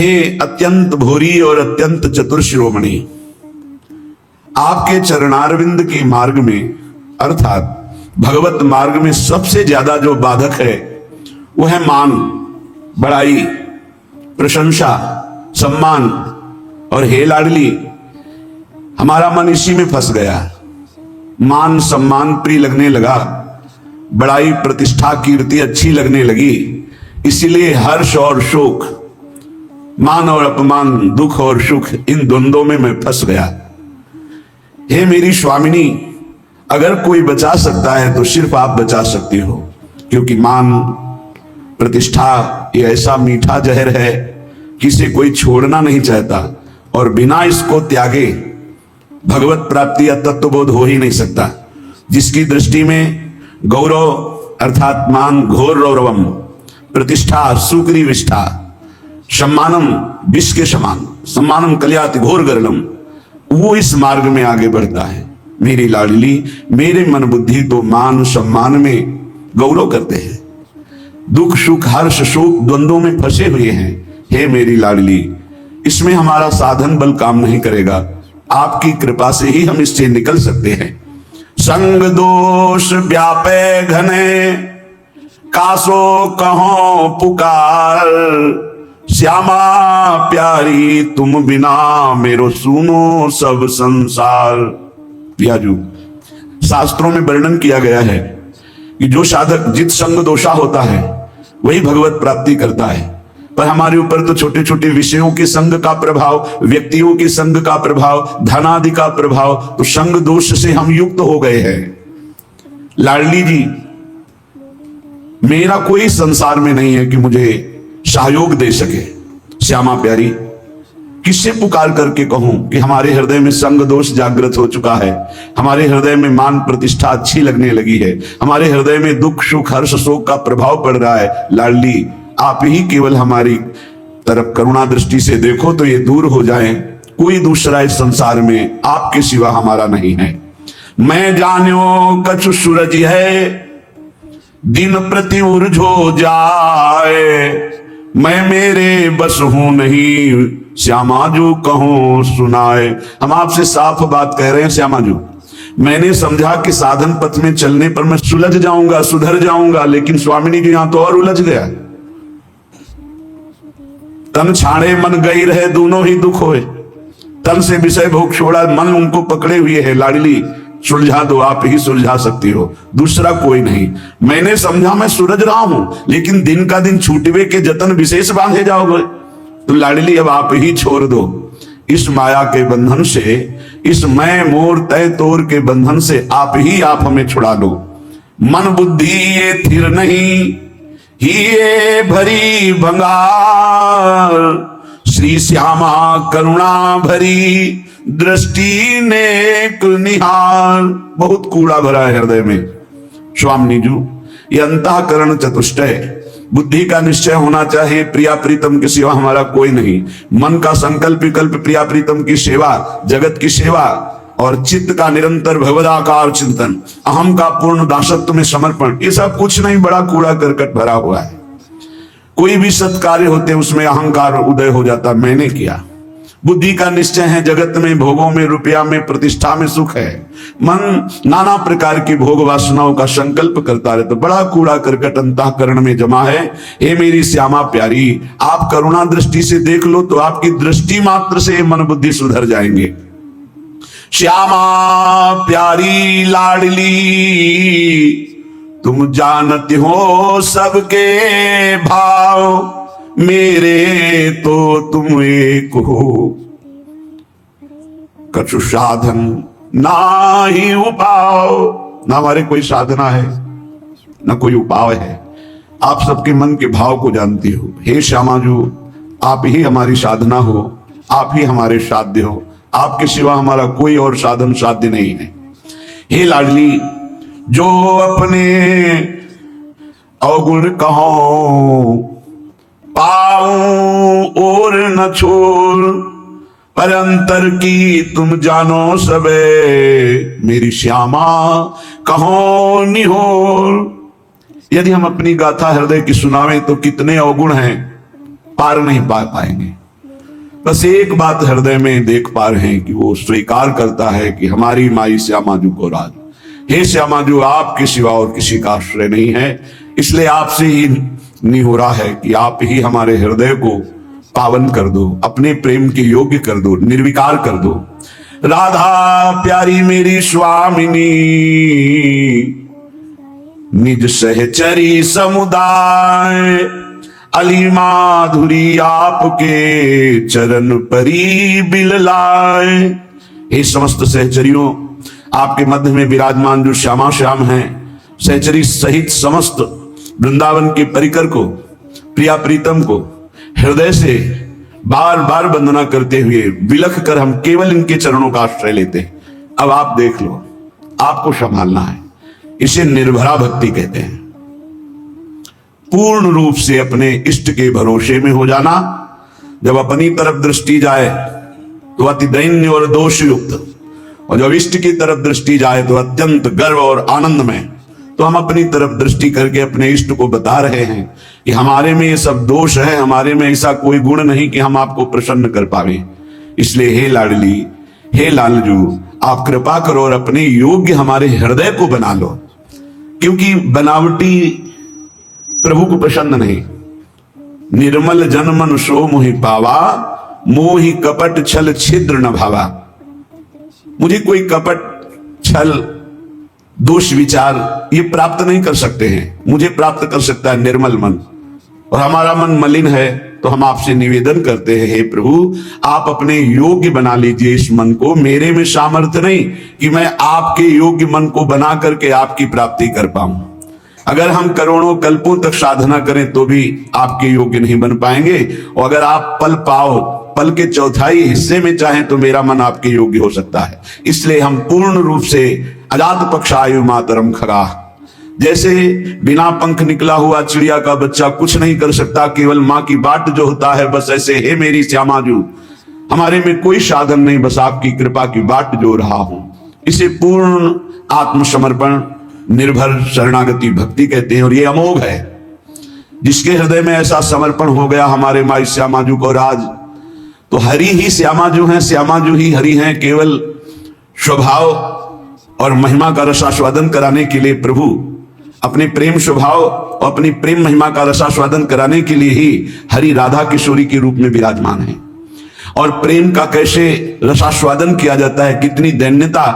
हे अत्यंत भूरी और अत्यंत चतुर शिरोमणि, आपके चरणारविंद के मार्ग में अर्थात भगवत मार्ग में सबसे ज्यादा जो बाधक है वो है मान, बड़ाई, प्रशंसा, सम्मान। और हे लाडली, हमारा मन इसी में फंस गया। मान सम्मान प्रिय लगने लगा, बड़ाई प्रतिष्ठा कीर्ति अच्छी लगने लगी, इसीलिए हर्ष और शोक, मान और अपमान, दुख और सुख, इन द्वंद्वों में मैं फंस गया। हे मेरी स्वामिनी, अगर कोई बचा सकता है तो सिर्फ आप बचा सकती हो, क्योंकि मान प्रतिष्ठा ये ऐसा मीठा जहर है कि इसे कोई छोड़ना नहीं चाहता, और बिना इसको त्यागे भगवत प्राप्ति या तत्वबोध हो ही नहीं सकता। जिसकी दृष्टि में गौरव अर्थात मान घोर रौरवम, प्रतिष्ठा सुग्रीविष्ठा, सम्मानम विष के समान, सम्मानम कल्याति घोर गरलम, वो इस मार्ग में आगे बढ़ता है। मेरी लाडली, मेरे मन बुद्धि तो मान सम्मान में गौरव करते हैं, दुख सुख हर्ष शोक द्वंद्वों में फंसे हुए हैं। हे मेरी लाडली, इसमें हमारा साधन बल काम नहीं करेगा, आपकी कृपा से ही हम इससे निकल सकते हैं। संग दोष व्यापे घने, कासो कहो पुकार, श्यामा प्यारी तुम बिना मेरो सुनो सब संसार। प्याजू, शास्त्रों में वर्णन किया गया है कि जो साधक जित संग दोषा होता है वही भगवत प्राप्ति करता है। पर हमारे ऊपर तो छोटे छोटे विषयों के संग का प्रभाव, व्यक्तियों के संग का प्रभाव, धनादि का प्रभाव, तो संग दोष से हम युक्त हो गए हैं। लाडली जी, मेरा कोई संसार में नहीं है कि मुझे सहयोग दे सके। श्यामा प्यारी, किससे पुकार करके कहूं कि हमारे हृदय में संग दोष जागृत हो चुका है, हमारे हृदय में मान प्रतिष्ठा अच्छी लगने लगी है, हमारे हृदय में दुख सुख हर्ष शोक का प्रभाव पड़ रहा है। लाडली, आप ही केवल हमारी तरफ करुणा दृष्टि से देखो तो ये दूर हो जाए। कोई दूसरा इस संसार में आपके सिवा हमारा नहीं है। मैं जान्यो कछु सूरज है, दिन प्रति उर्झो जाए, मैं मेरे बस हूं नहीं, श्यामा जो कहो सुनाए। हम आपसे साफ बात कह रहे हैं श्यामा जी, मैंने समझा कि साधन पथ में चलने पर मैं सुलझ जाऊंगा, सुधर जाऊंगा, लेकिन स्वामिनी जी यहां तो और उलझ गया। तन छाड़े मन गई रहे, दोनों ही दुख होए, तन से विषय भोग छोड़ा, मन उनको पकड़े हुए है। लाडली, सुलझा दो, आप ही सुलझा सकती हो, दूसरा कोई नहीं। मैंने समझा मैं सूरज रहा हूं, लेकिन दिन का दिन छूटवे के जतन विशेष बांधे जाओगे, तो लाडली अब आप ही छोड़ दो। इस माया के बंधन से, इस मैं मोर तय तोर के बंधन से आप हमें छुड़ा दो। मन बुद्धि ये थिर नहीं, ही भरी भंगार, श्री श्यामा करुणा भरी, दृष्टि नेक निहार। बहुत कूड़ा भरा है हृदय में स्वामिनी जू। ये अंतःकरण चतुष्टय, बुद्धि का निश्चय होना चाहिए, प्रिया प्रीतम के सिवा हमारा कोई नहीं। मन का संकल्प विकल्प प्रिया प्रीतम की सेवा, जगत की सेवा, और चित्त का निरंतर भगवदाकार चिंतन, अहम का पूर्ण दासत्व में समर्पण, ये सब कुछ नहीं, बड़ा कूड़ा करकट भरा हुआ है। कोई भी सत्कार्य होते उसमें अहंकार उदय हो जाता, मैंने किया। बुद्धि का निश्चय है, जगत में भोगों में रुपया में प्रतिष्ठा में सुख है। मन नाना प्रकार की भोग वासनाओं का संकल्प करता रहता, बड़ा कूड़ा करकट अंतःकरण में जमा है। हे मेरी श्यामा प्यारी, आप करुणा दृष्टि से देख लो तो आपकी दृष्टि मात्र से मन बुद्धि सुधर जाएंगे। श्यामा प्यारी लाडली, तुम जानती हो सबके भाव, मेरे तो तुम एक हो, कछु साधन ना ही उपाय। ना हमारे कोई साधना है ना कोई उपाय है, आप सबके मन के भाव को जानती हो। हे श्यामा जो, आप ही हमारी साधना हो, आप ही हमारे साध्य हो, आपके सिवा हमारा कोई और साधन साध्य नहीं है। हे लाडली, जो अपने अवगुण कहो पाऊं और न छोड़, पर अंतर की तुम जानो सबे, मेरी श्यामा कहो निहोर। यदि हम अपनी गाथा हृदय की सुनावें तो कितने अवगुण हैं, पार नहीं पा पाएंगे। बस एक बात हृदय में देख पा रहे हैं कि वो स्वीकार करता है कि हमारी माई श्यामाजू को राज, हे श्यामाजू आपके सिवा और किसी का आश्रय नहीं है, इसलिए आपसे ही निहोरा है कि आप ही हमारे हृदय को पावन कर दो, अपने प्रेम के योग्य कर दो, निर्विकार कर दो। राधा प्यारी मेरी स्वामिनी, निज सहचरी समुदाय, अली माधुरी आपके चरण परी बिललाए। हे समस्त सहचरियों, आपके मध्य में विराजमान जो श्यामा श्याम हैं, सहचरी सहित समस्त वृंदावन के परिकर को, प्रिया प्रीतम को हृदय से बार बार वंदना करते हुए विलख कर हम केवल इनके चरणों का आश्रय लेते हैं। अब आप देख लो, आपको संभालना है। इसे निर्भरा भक्ति कहते हैं। पूर्ण रूप से अपने इष्ट के भरोसे में हो जाना। जब अपनी तरफ दृष्टि जाए तो अति दैन्य और दोषयुक्त, और जब इष्ट की तरफ दृष्टि जाए तो अत्यंत गर्व और आनंद में। तो हम अपनी तरफ दृष्टि करके अपने इष्ट को बता रहे हैं कि हमारे में ये सब दोष है, हमारे में ऐसा कोई गुण नहीं कि हम आपको प्रसन्न कर पावे। इसलिए हे लाडली, हे लालजू, आप कृपा करो और अपने योग्य हमारे हृदय को बना लो, क्योंकि बनावटी प्रभु को पसंद नहीं। निर्मल जन मन सो मोहि पावा, मोहि कपट छल छिद्र न भावा। मुझे कोई कपट छल दोष विचार ये प्राप्त नहीं कर सकते हैं, मुझे प्राप्त कर सकता है निर्मल मन। और हमारा मन मलिन है तो हम आपसे निवेदन करते हैं, हे प्रभु आप अपने योग्य बना लीजिए इस मन को। मेरे में सामर्थ्य नहीं कि मैं आपके योग्य मन को बना करके आपकी प्राप्ति कर पाऊं। अगर हम करोड़ों कल्पों तक साधना करें तो भी आपके योग्य नहीं बन पाएंगे। और अगर आप पल पाओ, पल के चौथाई हिस्से में चाहें तो मेरा मन आपके योग्य हो सकता है। इसलिए हम पूर्ण रूप से अजात पक्ष आयु मातरम खगा, जैसे बिना पंख निकला हुआ चिड़िया का बच्चा कुछ नहीं कर सकता, केवल माँ की बाट जो होता है, बस ऐसे हे मेरी श्यामाजू, हमारे में कोई साधन नहीं, बस आपकी कृपा की बाट जो रहा हूं। इसे पूर्ण आत्मसमर्पण, निर्भर शरणागति भक्ति कहते हैं। और ये अमोघ है। जिसके हृदय में ऐसा समर्पण हो गया हमारे माई श्यामाजू को राज, तो हरि ही श्यामाजू हैं, श्यामाजू ही हरि हैं। केवल स्वभाव और महिमा का रसास्वादन कराने के लिए प्रभु अपने प्रेम स्वभाव और अपनी प्रेम महिमा का रसास्वादन कराने के लिए ही हरि राधा किशोरी के रूप में विराजमान है। और प्रेम का कैसे रसास्वादन किया जाता है, कितनी दैन्यता,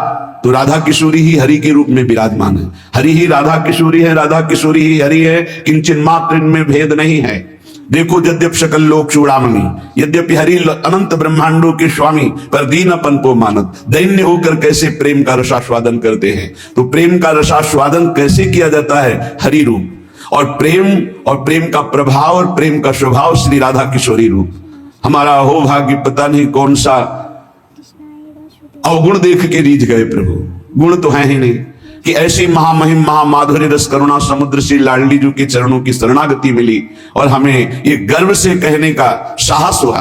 तो राधा किशोरी ही हरि के रूप में विराजमान है। हरि ही राधा किशोरी है, राधा किशोरी ही हरि है, किंचन मात्र इनमें भेद नहीं है। देखो यद्यपि सकल लोक चूड़ामणि, यद्यपि हरि अनंत ब्रह्मांडों के स्वामी, पर दीनपन को मानत, दैन्य होकर कैसे प्रेम का रसास्वादन करते हैं। तो प्रेम का रसास्वादन कैसे किया जाता है, हरि रूप। और प्रेम का प्रभाव और प्रेम का स्वभाव श्री राधा किशोरी रूप। हमारा हो भाग्य, पता नहीं कौन सा अवगुण देख के रीझ गए प्रभु। गुण तो है ही नहीं कि ऐसी महामहिम महामाधुर्य रस करुणा समुद्र श्री लाडली जी के चरणों की शरणागति मिली और हमें ये गर्व से कहने का साहस हुआ,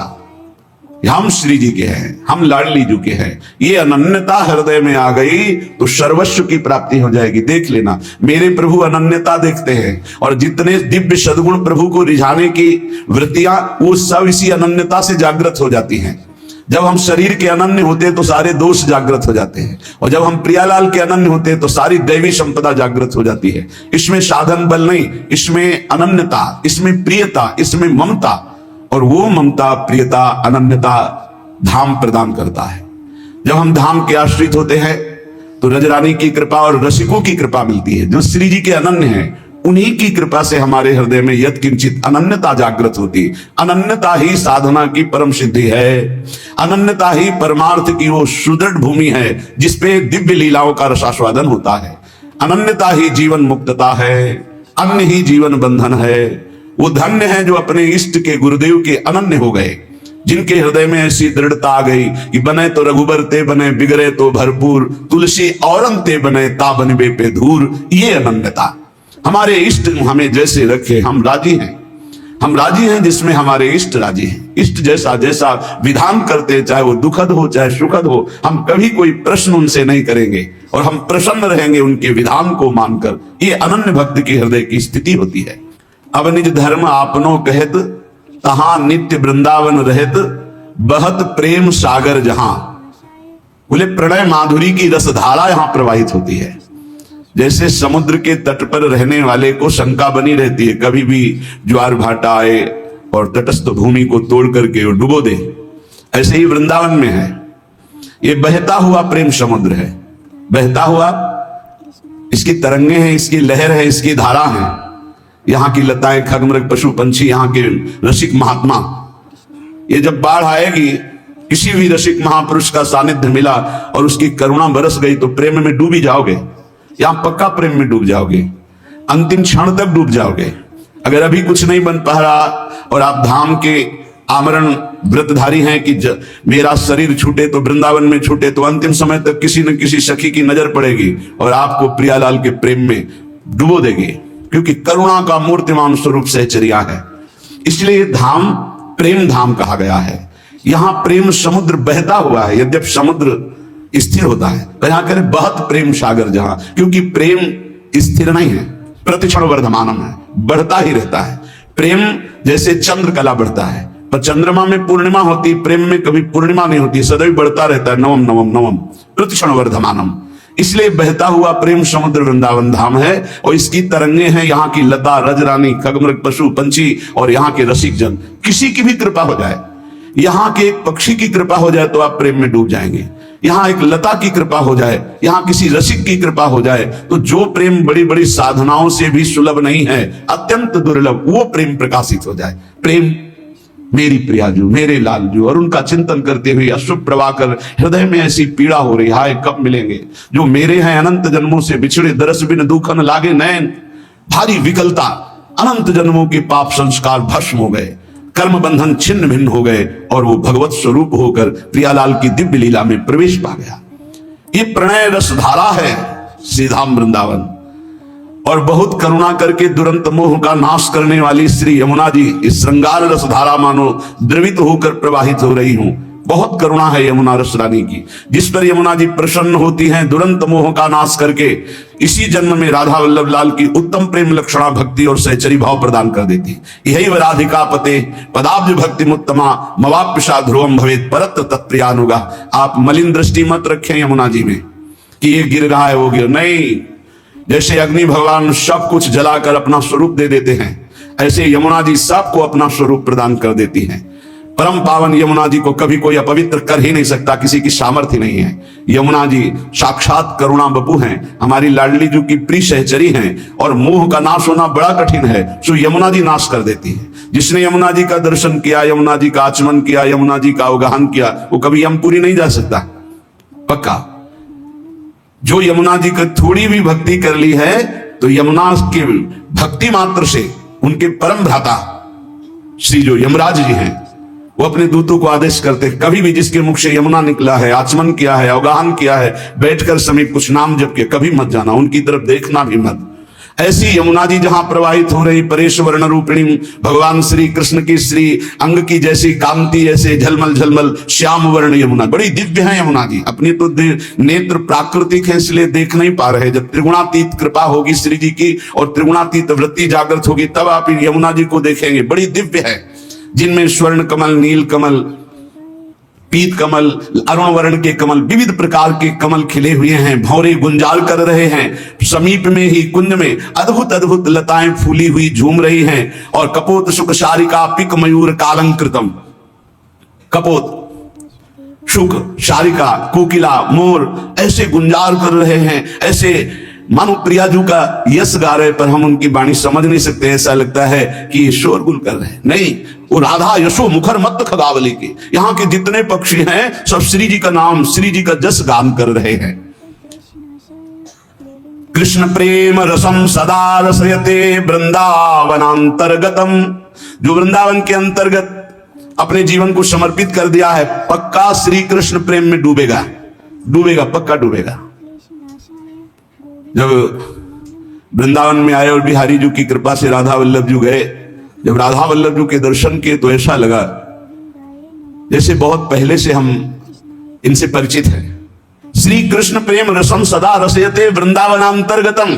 हम श्री जी के हैं, हम लाडली जी के हैं। ये अनन्यता हृदय में आ गई तो सर्वस्व की प्राप्ति हो जाएगी। देख लेना, मेरे प्रभु अनन्यता देखते हैं, और जितने दिव्य सद्गुण प्रभु को रिझाने की वृत्तियां, वो सब इसी अनन्यता से जागृत हो जाती हैं। जब हम शरीर के अनन्य होते हैं तो सारे दोष जागृत हो जाते हैं, और जब हम प्रियालाल के अनन्य होते हैं तो सारी दैवी संपदा जागृत हो जाती है। इसमें साधन बल नहीं, इसमें अनन्यता, इसमें प्रियता, इसमें ममता, और वो ममता, प्रियता, अनन्यता धाम प्रदान करता है। जब हम धाम के आश्रित होते हैं तो रजरानी की कृपा और रसिकों की कृपा मिलती है। जो श्री जी के अनन्य हैं उन्हीं की कृपा से हमारे हृदय में यत् किंचित अनन्यता जागृत होती। अनन्यता ही साधना की परम सिद्धि है। अनन्यता ही परमार्थ की वो सुदृढ़ भूमि है जिसपे दिव्य लीलाओं का रसास्वादन होता है। अनन्यता ही जीवन मुक्तता है, अन्य ही जीवन बंधन है। वो धन्य है जो अपने इष्ट के गुरुदेव के अनन्य हो गए, जिनके हृदय में ऐसी दृढ़ता आ गई कि बने तो रघुबर ते बने, बिगड़े तो भरपूर, तुलसी औरन ते बने, ता बनबे पे धूर। ये अनन्यता, हमारे इष्ट हमें जैसे रखे हम राजी हैं। हम राजी हैं जिसमें हमारे इष्ट राजी हैं। इष्ट जैसा जैसा विधान करते, चाहे वो दुखद हो चाहे सुखद हो, हम कभी कोई प्रश्न उनसे नहीं करेंगे और हम प्रसन्न रहेंगे उनके विधान को मानकर। ये अनन्य भक्त की हृदय की स्थिति होती है। अब निज धर्म आपनो कहत, तहां नित्य वृंदावन रहत, बहत प्रेम सागर जहां, बोले प्रणय माधुरी की रसधारा यहां प्रवाहित होती है। जैसे समुद्र के तट पर रहने वाले को शंका बनी रहती है, कभी भी ज्वार भाटा आए और तटस्थ भूमि को तोड़ करके डुबो दे, ऐसे ही वृंदावन में है। ये बहता हुआ प्रेम समुद्र है, बहता हुआ, इसकी तरंगे हैं, इसकी लहर है, इसकी धारा है। यहाँ की लताएं, खगमृग, पशु पंछी, यहाँ के रसिक महात्मा, ये जब बाढ़ आएगी, किसी भी रसिक महापुरुष का सानिध्य मिला और उसकी करुणा बरस गई तो प्रेम में डूब ही जाओगे। यहां पक्का प्रेम में डूब जाओगे, अंतिम क्षण तक डूब जाओगे। अगर अभी कुछ नहीं बन पा रहा और आप धाम के आमरण व्रतधारी हैं कि मेरा शरीर छूटे तो वृंदावन में छूटे, तो अंतिम समय तक किसी न किसी सखी की नजर पड़ेगी और आपको प्रियालाल के प्रेम में डुबो देगी, क्योंकि करुणा का मूर्तिमान स्वरूप सहचर्या है। इसलिए धाम प्रेम धाम कहा गया है। यहां प्रेम समुद्र बहता हुआ है, यद्यप समुद्र स्थिर होता है, कहा करे बहुत प्रेम सागर जहां, क्योंकि प्रेम स्थिर नहीं है, प्रतिक्षण वर्धमानम है, बढ़ता ही रहता है। प्रेम जैसे चंद्रकला बढ़ता है, पर चंद्रमा में पूर्णिमा होती, प्रेम में कभी पूर्णिमा नहीं होती, सदैव बढ़ता रहता है, नवम नवम नवम प्रतिक्षण वर्धमानम। इसलिए बहता हुआ प्रेम समुद्र वृंदावन धाम है और इसकी तरंगे हैं यहाँ की लता, रजरानी, खगमृग, पशु पंछी और यहाँ के रसिक जन। किसी की भी कृपा हो जाए, यहाँ के एक पक्षी की कृपा हो जाए तो आप प्रेम में डूब जाएंगे। यहाँ एक लता की कृपा हो जाए, यहाँ किसी रसिक की कृपा हो जाए, तो जो प्रेम बड़ी बड़ी साधनाओं से भी सुलभ नहीं है, अत्यंत दुर्लभ, वो प्रेम प्रकाशित हो जाए। प्रेम मेरी प्रियाजू, मेरे लालजू, और उनका चिंतन करते हुए अश्रु प्रवाह कर हृदय में ऐसी पीड़ा हो रही, हाय कब मिलेंगे जो मेरे हैं, अनंत जन्मों से बिछड़े, दरस बिन दुखन लागे नैन, भारी विकलता, अनंत जन्मों के पाप संस्कार भस्म हो गए, कर्म बंधन छिन्न भिन्न हो गए और वो भगवत स्वरूप होकर प्रियालाल की दिव्य लीला में प्रवेश पा गया। ये प्रणय रसधारा है श्रीधाम वृंदावन, और बहुत करुणा करके दुरंत मोह का नाश करने वाली श्री यमुना जी इस श्रृंगार रसधारा मानो द्रवित होकर प्रवाहित हो रही हूं। बहुत करुणा है यमुना रस रानी की, जिस पर यमुना जी प्रसन्न होती हैं दुरंत मोह का नाश करके इसी जन्म में राधा वल्लभ लाल की उत्तम प्रेम लक्षणा भक्ति और सहचरी भाव प्रदान कर देती। यही राधिका पते पदाब्ज भक्ति मुत्तमा मवाप्यशा ध्रुवम भवेत परत तत्प्रियानुगा। आप मलिन दृष्टि मत रखें यमुना जी में कि ये गिर रहा है वो गिर नहीं। जैसे अग्नि भगवान सब कुछ जलाकर अपना स्वरूप दे देते हैं, ऐसे यमुना जी सबको अपना स्वरूप प्रदान कर देती हैं। परम पावन यमुना जी को कभी कोई अपवित्र कर ही नहीं सकता, किसी की सामर्थ्य नहीं है। यमुना जी साक्षात करुणा बपू हैं, हमारी लाडली जी की प्रिय सहचरी हैं, और मोह का नाश होना बड़ा कठिन है, सो यमुना जी नाश कर देती है। जिसने यमुना जी का दर्शन किया, यमुना जी का आचमन किया, यमुना जी का अवगाहन किया, वो कभी यमपुरी नहीं जा सकता पक्का। जो यमुना जी का थोड़ी भी भक्ति कर ली है तो यमुना के भक्ति मात्र से उनके परम भ्राता श्री जो यमराज जी हैं, वो अपने दूतों को आदेश करते, कभी भी जिसके मुख से यमुना निकला है, आचमन किया है, अवगाहन किया है, बैठकर समीप कुछ नाम जप के कभी मत जाना, उनकी तरफ देखना भी मत। ऐसी यमुना जी जहां प्रवाहित हो रही परेश वर्ण रूपिणी भगवान श्री कृष्ण की श्री अंग की जैसी कांति, ऐसे झलमल झलमल श्याम वर्ण यमुना, बड़ी दिव्य है यमुना जी। अपनी तो नेत्र प्राकृतिक है इसलिए देख नहीं पा रहे, जब त्रिगुणातीत कृपा होगी श्री जी की और त्रिगुणातीत वृत्ति जागृत होगी तब आप यमुना जी को देखेंगे। बड़ी दिव्य है, जिनमें स्वर्ण कमल, नील कमल, पीत कमल, अरुण वर्ण के कमल, विविध प्रकार के कमल खिले हुए हैं, भौरे गुंजाल कर रहे हैं। समीप में ही कुंज में अद्भुत अद्भुत लताएं फूली हुई झूम रही हैं, और कपोत सुख शारिका पिक मयूर कालंकृतम, कपोत शुक शारिका कोकिला मोर ऐसे गुंजार कर रहे हैं, ऐसे मानो प्रियाजू का यश गा रहे, पर हम उनकी वाणी समझ नहीं सकते, ऐसा लगता है कि ये शोरगुल कर रहे हैं। नहीं, वो राधा यशो मुखर मत खगावली के, यहाँ के जितने पक्षी हैं सब श्री जी का नाम, श्री जी का जस गान कर रहे हैं। कृष्ण प्रेम रसम सदा रसयते वृंदावनांतर्गतम, जो वृंदावन के अंतर्गत अपने जीवन को समर्पित कर दिया है, पक्का श्री कृष्ण प्रेम में डूबेगा, डूबेगा, पक्का डूबेगा। जब वृंदावन में आए और बिहारी जी की कृपा से राधा वल्लभ जी गए, जब राधा वल्लभ जी के दर्शन किए तो ऐसा लगा जैसे बहुत पहले से हम इनसे परिचित हैं। श्री कृष्ण प्रेम रसम सदा रसयते वृंदावनांतर्गतम,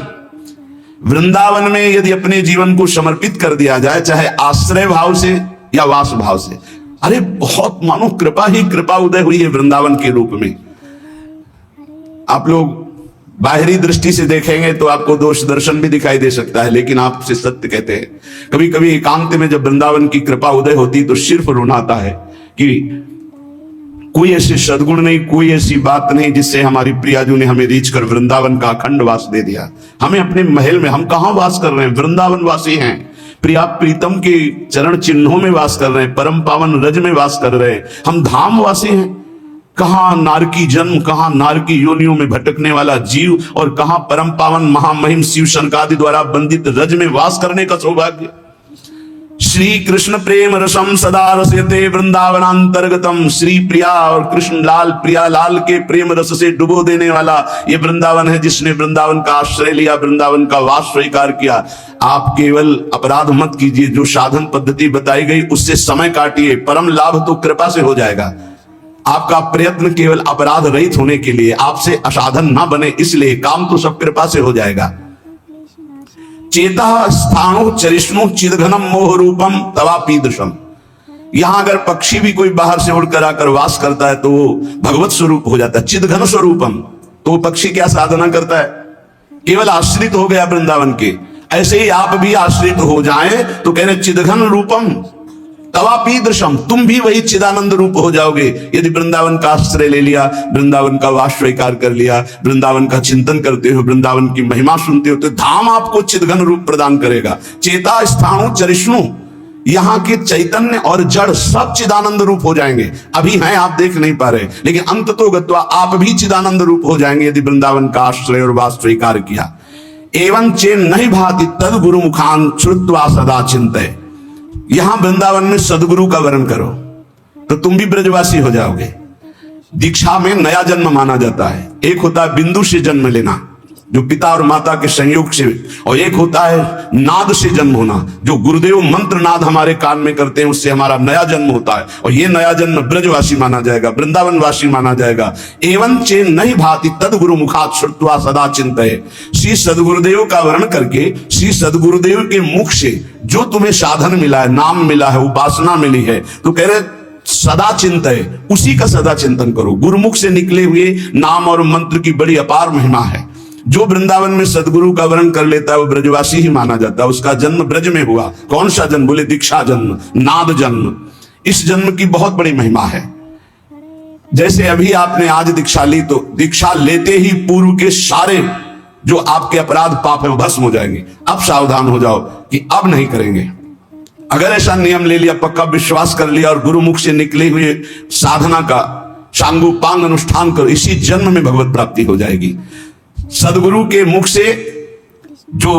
वृंदावन में यदि अपने जीवन को समर्पित कर दिया जाए, चाहे आश्रय भाव से या वास भाव से, अरे बहुत मानो कृपा ही कृपा उदय हुई है वृंदावन के रूप में। आप लोग बाहरी दृष्टि से देखेंगे तो आपको दोष दर्शन भी दिखाई दे सकता है, लेकिन आपसे सत्य कहते हैं, कभी कभी एकांत में जब वृंदावन की कृपा उदय होती तो सिर्फ रोना आता है कि कोई ऐसे सद्गुण नहीं, कोई ऐसी बात नहीं जिससे हमारी प्रियाजू ने हमें रीच कर वृंदावन का अखंड वास दे दिया। हमें अपने महल में, हम कहां वास कर रहे हैं, वृंदावन वासी हैं, प्रिया प्रीतम के चरण चिन्हों में वास कर रहे हैं, परम पावन रज में वास कर रहे हैं, हम धाम वासी हैं। कहां नारकी जन्म, कहां नारकी योनियों में भटकने वाला जीव, और कहां परम पावन महामहिम शिव शनकादि द्वारा बंदित रज में वास करने का सौभाग्य। श्री कृष्ण प्रेम रसम सदा रसयते वृंदावनांतर्गतम। श्री प्रिया और कृष्ण लाल, प्रिया लाल के प्रेम रस से डुबो देने वाला ये वृंदावन है, जिसने वृंदावन का आश्रय लिया, वृंदावन का वास स्वीकार किया। आप केवल अपराध मत कीजिए, जो साधन पद्धति बताई गई उससे समय काटिए, परम लाभ तो कृपा से हो जाएगा। आपका प्रयत्न केवल अपराध रहित होने के लिए, आपसे असाधन ना बने, इसलिए काम तो सब कृपा से हो जाएगा। चेता स्थाणु चरिष्णु चिदघनम मोह रूपम तवापीदृशम। यहां अगर पक्षी भी कोई बाहर से उड़कर आकर वास करता है तो वो भगवत स्वरूप हो जाता है, चिदघन स्वरूपम। तो वो पक्षी क्या साधना करता है, केवल आश्रित हो गया वृंदावन के। ऐसे ही आप भी आश्रित हो जाएं तो कह रहे चिदघन रूपम तवापीदृशम, तुम भी वही चिदानंद रूप हो जाओगे यदि वृंदावन का आश्रय ले लिया, वृंदावन का वास स्वीकार कर लिया, वृंदावन का चिंतन करते हो, वृंदावन की महिमा सुनते हो, तो धाम आपको चिदघन रूप प्रदान करेगा। चेता स्थाणु चरिष्णु, यहाँ के चैतन्य और जड़ सब चिदानंद रूप हो जाएंगे। अभी हैं आप देख नहीं पा रहे, लेकिन अंत तो गत्वा आप भी चिदानंद रूप हो जाएंगे यदि वृंदावन का आश्रय और वास स्वीकार किया। एवं चेन नहीं भाति तद गुरु मुखान श्रुत्वा सदा चिंतय। यहां वृंदावन में सदगुरु का वर्ण करो तो तुम भी ब्रजवासी हो जाओगे। दीक्षा में नया जन्म माना जाता है। एक होता है बिंदु से जन्म लेना, जो पिता और माता के संयोग से, और एक होता है नाद से जन्म होना, जो गुरुदेव मंत्र नाद हमारे कान में करते हैं, उससे हमारा नया जन्म होता है, और ये नया जन्म ब्रजवासी माना जाएगा, वृंदावनवासी माना जाएगा। एवं चेन नहीं भाति तद गुरु मुखात श्रुत्वा सदा चिंतय। श्री सदगुरुदेव का वर्ण करके, श्री सदगुरुदेव के मुख से जो तुम्हें साधन मिला है, नाम मिला है, उपासना मिली है, तो कह रहे सदा चिंतय, उसी का सदा चिंतन करो। गुरुमुख से निकले हुए नाम और मंत्र की बड़ी अपार महिमा है। जो वृंदावन में सदगुरु का वर्ण कर लेता है वो ब्रजवासी ही माना जाता है। उसका जन्म ब्रज में हुआ। कौन सा जन्म, बोले दीक्षा जन्म, नाद जन्म। इस जन्म की बहुत बड़ी महिमा है। जैसे अभी आपने आज दीक्षा ली, तो दीक्षा लेते ही पूर्व के सारे जो आपके अपराध पाप है वो भस्म हो जाएंगे। अब सावधान हो जाओ कि अब नहीं करेंगे। अगर ऐसा नियम ले लिया, पक्का विश्वास कर लिया और गुरुमुख से निकले हुए साधना का सांगोपांग अनुष्ठान करो, इसी जन्म में भगवत प्राप्ति हो जाएगी। सदगुरु के मुख से जो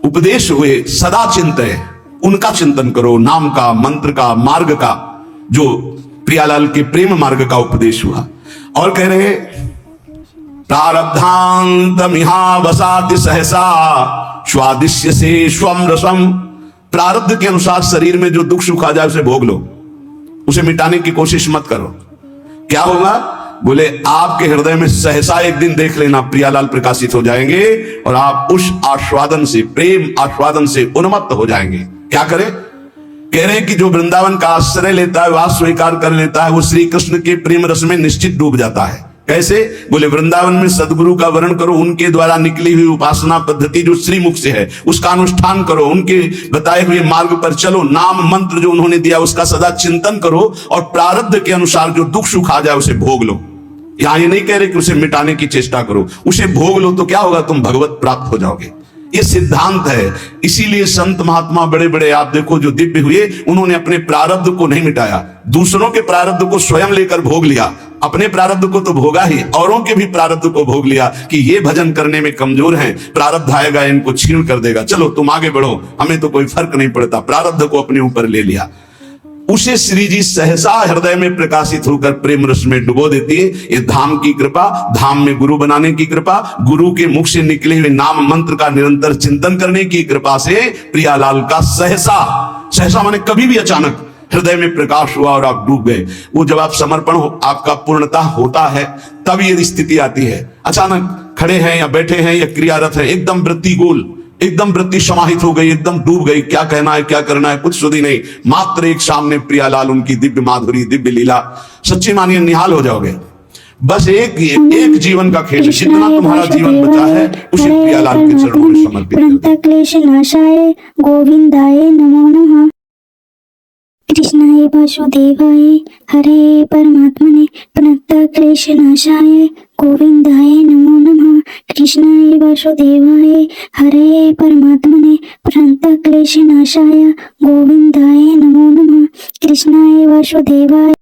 उपदेश हुए सदा चिंतय, उनका चिंतन करो। नाम का, मंत्र का, मार्ग का, जो प्रियालाल के प्रेम मार्ग का उपदेश हुआ। और कह रहे प्रारब्धांतमिहा वसाति सहसा स्वादिश्य से स्वम रसम। प्रारब्ध के अनुसार शरीर में जो दुख सुख आ जाए उसे भोग लो, उसे मिटाने की कोशिश मत करो। क्या होगा, बोले आपके हृदय में सहसा एक दिन देख लेना प्रियालाल प्रकाशित हो जाएंगे और आप उस आस्वादन से, प्रेम आस्वादन से उन्मत्त हो जाएंगे। क्या करें, कह रहे हैं कि जो वृंदावन का आश्रय लेता है, वास स्वीकार कर लेता है, वो श्री कृष्ण के प्रेम रस में निश्चित डूब जाता है। कैसे, बोले वृंदावन में सदगुरु का वर्ण करो, उनके द्वारा निकली हुई उपासना पद्धति जो श्रीमुख से है उसका अनुष्ठान करो, उनके बताए हुए मार्ग पर चलो, नाम मंत्र जो उन्होंने दिया उसका सदा चिंतन करो, और प्रारब्ध के अनुसार जो दुख सुख आ जाए उसे भोग लो। यहां ये नहीं कह रहे कि उसे मिटाने की चेष्टा करो, उसे भोग लो, तो क्या होगा, तुम भगवत प्राप्त हो जाओगे। ये सिद्धांत है। इसीलिए संत महात्मा बड़े बड़े आप देखो जो दिव्य हुए, उन्होंने अपने प्रारब्ध को नहीं मिटाया, दूसरों के प्रारब्ध को स्वयं लेकर भोग लिया। अपने प्रारब्ध को तो भोगा ही, औरों के भी प्रारब्ध को भोग लिया कि ये भजन करने में कमजोर हैं, प्रारब्ध आएगा इनको छीन कर देगा, चलो तुम आगे बढ़ो, हमें तो कोई फर्क नहीं पड़ता। प्रारब्ध को अपने ऊपर ले लिया। उसे श्री जी सहसा हृदय में प्रकाशित होकर प्रेम रस में डुबो देती है। ये धाम की कृपा, धाम में गुरु बनाने की कृपा, गुरु के मुख से निकले हुए नाम मंत्र का निरंतर चिंतन करने की कृपा से प्रियालाल का सहसा, सहसा माने कभी भी अचानक हृदय में प्रकाश हुआ और आप डूब गए। वो जब आप समर्पण हो, आपका पूर्णता होता है, तब ये स्थिति आती है। अचानक खड़े हैं या बैठे हैं या क्रियारत है, एकदम वृत्ति गोल, एकदम वृत्ति समाहित हो गई, एकदम डूब गई, क्या कहना है क्या करना है कुछ सुधी नहीं, मात्र एक सामने प्रियालाल, उनकी दिव्य माधुरी, दिव्य लीला, सच्ची मानिए निहाल हो जाओगे। बस एक जीवन का खेल, जितना तुम्हारा जीवन बचा है उसे प्रियालाल के चरणों में समर्पित कर दो। क्लेश नाशाय गोविंदाय नमो नमः। कृष्णाय वासुदेवाय हरे परमात्मने प्रणतक्लेश नाशाय गोविंदाय नमो नमः। कृष्णाय वासुदेवाय हरे परमात्मने प्रणतक्लेश नाशाय गोविंदाय नमो नमः। कृष्णाय वासुदेवाय